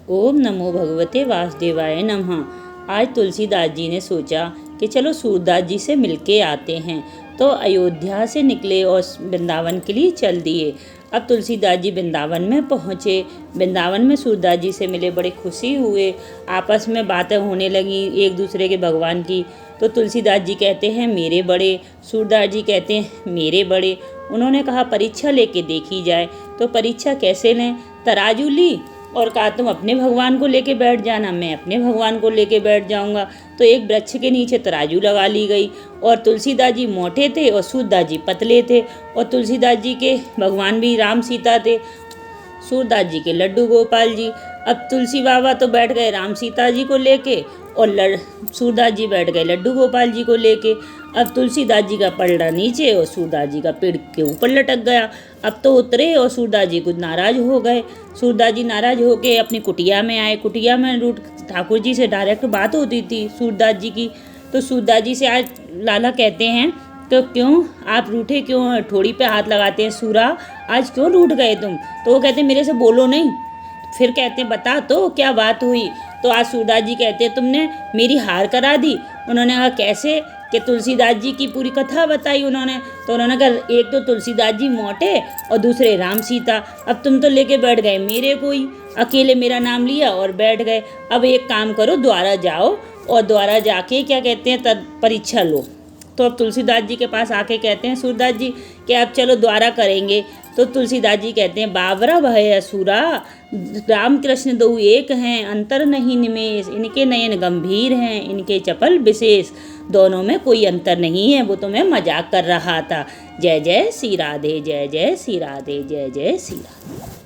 ओम नमो भगवते वासुदेवाय नमः। आज तुलसीदास जी ने सोचा कि चलो सूरदास जी से मिलके आते हैं, तो अयोध्या से निकले और वृंदावन के लिए चल दिए। अब तुलसीदास जी वृंदावन में पहुँचे। वृंदावन में सूरदास जी से मिले, बड़े खुशी हुए। आपस में बातें होने लगी एक दूसरे के भगवान की। तो तुलसीदास जी कहते हैं मेरे बड़े, सूरदास जी कहते हैं मेरे बड़े। उन्होंने कहा परीक्षा लेके देखी जाए। तो परीक्षा कैसे लें? तराजू ली और कहा तुम अपने भगवान को लेके बैठ जाना, मैं अपने भगवान को लेके बैठ जाऊंगा। तो एक वृक्ष के नीचे तराजू लगा ली गई और तुलसीदास जी मोटे थे और सूरदास जी पतले थे, और तुलसीदास जी के भगवान भी राम सीता थे, सूरदास जी के लड्डू गोपाल जी। अब तुलसी बाबा तो बैठ गए राम सीता जी को लेके और सूरदास जी बैठ गए लड्डू गोपाल जी को लेके। अब तुलसीदास जी का पलड़ा नीचे और सूरदास जी का पेड़ के ऊपर लटक गया। अब तो उतरे और सूरदास जी कुछ नाराज हो गए। सूरदास जी नाराज होके अपनी कुटिया में आए। कुटिया में ठाकुर जी से डायरेक्ट बात होती थी सूरदास जी की। तो सूरदास जी से आज लाला कहते हैं तो क्यों आप रूठे क्यों, ठोड़ी पे हाथ लगाते हैं, सूरा आज क्यों रूठ गए तुम? तो वो कहते हैं मेरे से बोलो नहीं। फिर कहते हैं बता तो क्या बात हुई? तो आज सूरदास जी कहते हैं तुमने मेरी हार करा दी। उन्होंने कहा कैसे? कि तुलसीदास जी की पूरी कथा बताई उन्होंने। तो उन्होंने कहा एक तो तुलसीदास जी मोटे और दूसरे राम सीता। अब तुम तो लेके बैठ गए मेरे को ही, अकेले मेरा नाम लिया और बैठ गए। अब एक काम करो, द्वारा जाओ और द्वारा जाके क्या कहते हैं परीक्षा लो। तो अब तुलसीदास जी के पास आके कहते हैं सूरदास जी कि अब चलो द्वारा करेंगे। तो तुलसीदास जी कहते हैं बावरा भय असुरा, राम कृष्ण दो एक हैं, अंतर नहीं निमेष, इनके नयन गंभीर हैं, इनके चपल विशेष, दोनों में कोई अंतर नहीं है। वो तो मैं मजाक कर रहा था। जय जय श्री राधे, जय जय श्री राधे, जय जय श्री राधे।